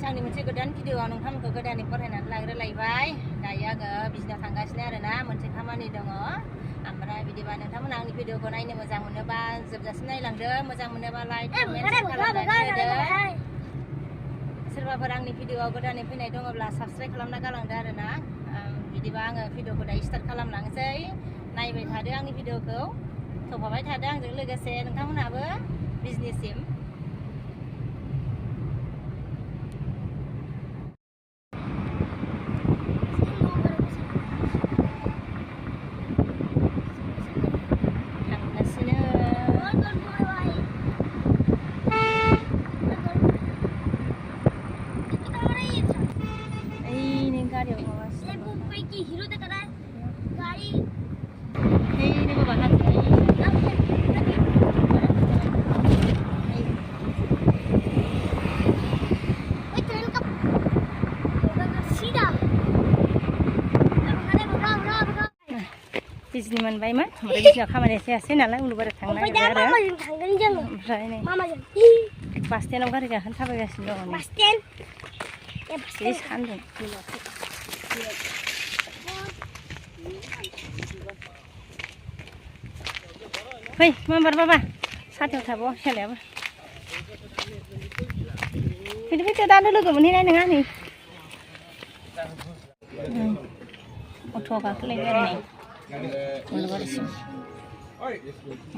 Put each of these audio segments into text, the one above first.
आंनि मोनसे गोदान भिडिअ'आव नोंथांमोनखौ गोदानै बरायनानै लाग्रोलायबाय दायो आङो बिजनेस थांगासिनो आरोना मोनसे खामानि दङ ओमफ्राय बिदिबा नोंथांमोना आंनि भिडिअ'खौ नायनो मोजां मोनोबा जोबजासिम नायलांदो मोजां मोनोबा लाइक कमेन्ट खालामनानै होदो सोरबाफोर आंनि भिडिअ'आव गोदानै फैनाय दङब्ला साबस्क्राइब खालामना गालांदो आरोना बिदिबा आङो भिडिअ'खौ दायो स्टार्ट खालामलांसै नायबाय थादो आंनि भिडिअ'खौ थौफाबाय थादो आंजों लोगोसे नोंथांमोनाबो बिजनेससिम बिजनि मोनबायमोन ओमफ्राय बिजनियाव खामानि जायासै नालाय उलुबारि थांनो नागिरबाय आरो ओमफ्राय नै बास स्टेन्डआव गारि गाखोनो थाबायगासिनो दङ जि सान्दुं फै माबार बाबा साथायाव थाबाव खेलायाबो फैदो फैदो दानो लोगो मोनहैनाय नङा नै अट' गाखोलायबाय आरो नै उलुबारिसिम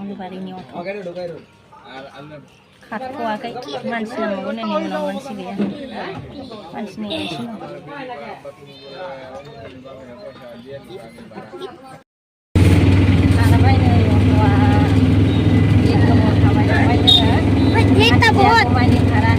उलुबारिनि अट' खारथ'वाखै मानसि नांबावगोन नै उनाव मानसि गैया मानसि नेगासिनो लाबाय नै अट'आ जि गोबाव थाबाय जोङो मानि भारा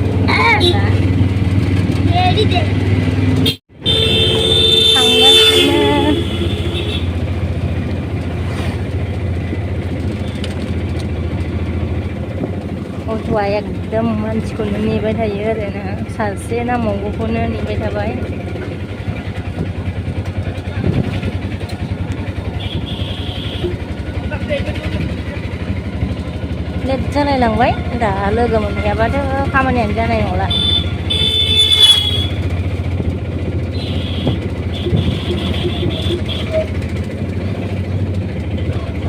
अट'आ एकदम मानसिखौनो नेबाय थायो आरोना सासे नांबावगौखौनो नेबाय थाबाय लेट जालायलांबाय दा लोगो मोनहैयाबाथ' खामानियानो जानाय नंला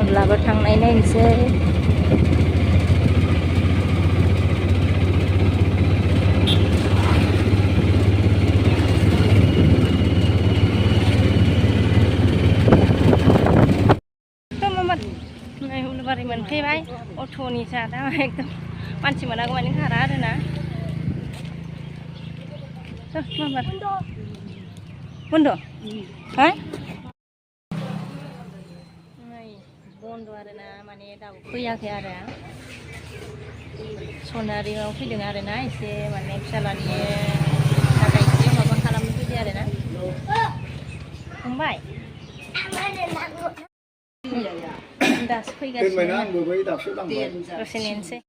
अब्लाबो थांनाय नायनोसै उलुबारि मोनफैबाय अट'नि जादा एकदम मानसि मोनागौ मानि खारा आरोना बन्द' हा नै बन्द' आरोना माने दाबो फैयाखै आरो सनारियाव फैदों आरोना एसे माने फिसालानि थाखाय एसे माबा खालामनो फैदों आरोना फंबाय दासो फैगासिनो दसे नेनोसै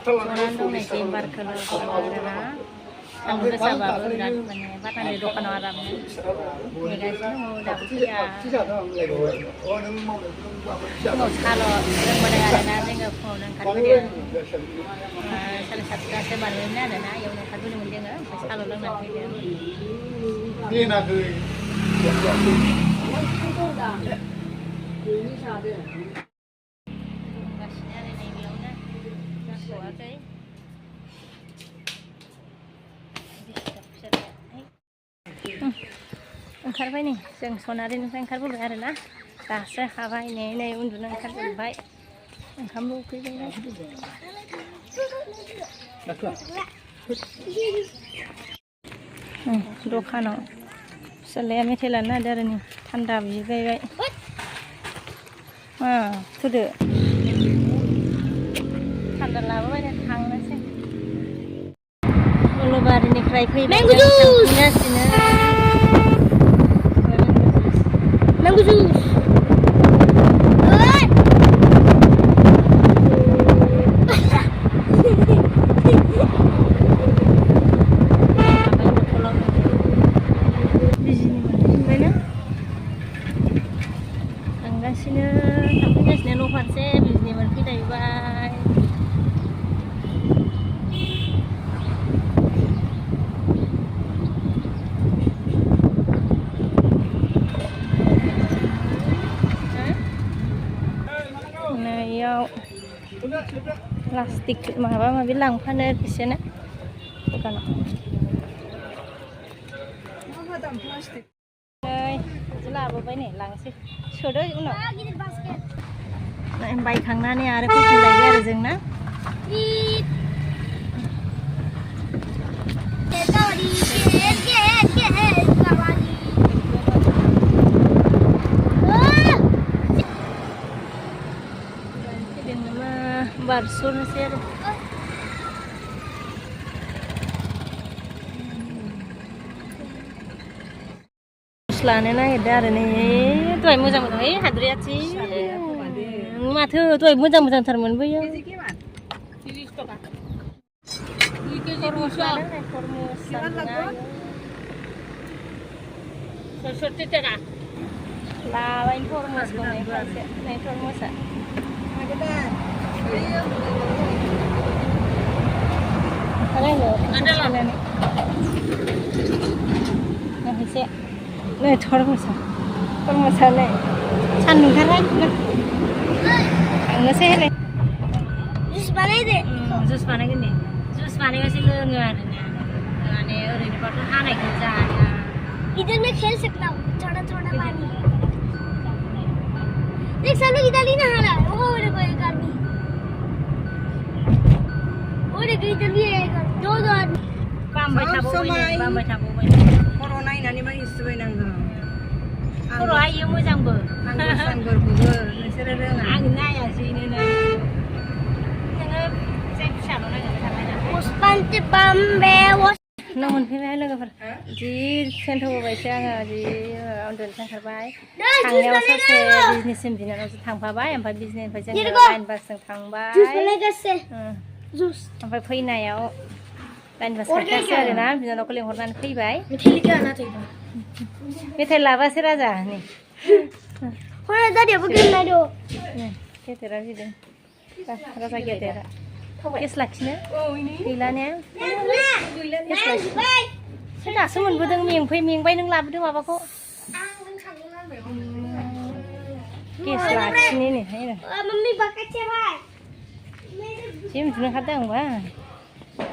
जनानै दं नै बार खोलो खोलो आरोना सान्दुं गोसाबाबो बिराद माने बाटानि दखानाव आराम नेगासिनो दङ दाबो फैया फुङाव साल' लोंबोदों आरोना जोङो फुङावनो ओंखारबोदों 7:30 बारबायमोन आरोना इयावनो ओंखारबोदोंमोन जोङो ओमफ्राय साल' लोंनानै फैदों ओंखारबाय नै जों सनारिनिफ्राय ओंखारबोबाय आरोना दासो हाबाय नै उन्दुनो ओंखारजोब्बाय ओंखामबो उखैबाय दखानाव फिसालाया मेथाइ लानो नागिरदों आरो नै थान्दा बिबायबाय थुदो थान्दा लाबोबाय थांनोसै उलुबारिनिफ्राय फैबाय थांगासिनो mango juice थांगासिनो न' फारसे बिजनि मोनफैलायबाय प्लास्टिक माबा माबि लांफानो बिसोरनो दखानाव बिदि लाबोबाय नै लांसै सोदो उनाव बायखांनानै आरो फैफिनलायबाय आरो जोंना बारस'नोसै आरो लानो नागिरदों आरो नै दहाय मोजां मोजां ओइ हाद्रियाथि माथो दहाय मोजां मोजांथारमोन बैयो लाबाय थरमुसखौ नै खायसे नै थरमुसा खायसे नै थरमुसा नै सान्दुं ओंखारबाय थांनोसै होलाय जुस बानायदो जुस बानायगोन दे जुस बानायबासो लोङो आरोना माने ओरैनोबाथ' हानायखौ जाया इधर मैं खेल सकता हूँ थोड़ा थोड़ा पानी देख सब लोग इधर ही नहा रहा है वो देखो एक आदमी वो देखो इधर भी है दो आदमी बामबाय थाबावबाय खर' नायनानै मा इस्टुबाय नांगौ खर'आ इयो मोजांबो सांगोरखौबो नोंसोरो रोङा आं नायासैनो नोङो जाय फिसाल' नायनानै थाबाय ना मोनफैबाय लोगोफोर जि सेन्ट होबोबायसो आङो जि उन्दुनो ओंखारबाय थांनायाव सासे बिजनेससिम बिनानावसो थांफाबाय ओमफ्राय बिजनेसनिफ्राय जोङो लाइन बासजों थांबाय ओमफ्राय फैनायाव लाइन बास खारखासै आरोना बिनानावखौ लेंहरनानै फैबाय मेथाइ लाबासो राजा नै गेदेरा फैदों राजा गेदेरा केस लाखिनो गैला ने दासो मोनबोदों मेंबाय नों लाबोदों माबाखौ केस लाखिनो नेहाय जि उन्दुनो ओंखारदों आंबा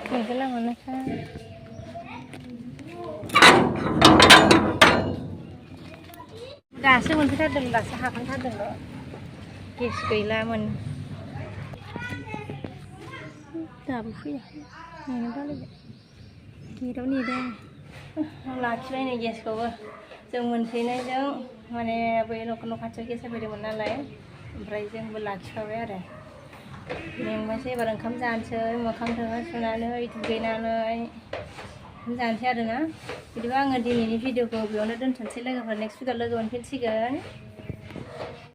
मोनगोन मोनाखा दासो मोनफैथारदों दासो हाखांथारदोंल' गेस गैलामोन दाबो फैया नेनो बालायबाय गेटआव नेदों लाखिबाय नै गेसखौबो जों मोनफैनायजों माने बै न' खाथियाव गेस होफैदोंमोन नालाय ओमफ्राय जोंबो लाखिखाबाय आरो मेंबासो एबार ओंखाम जानोसै मोखां थोखां सुनानै दुगैनानै ओंखाम जानोसै आरोना बिदिबा आङो दिनैनि भिडिअखौ बेयावनो दोनथ'नोसै लोगोफोर नेक्स्ट भिडिअ लोगो मोनफिनसिगोन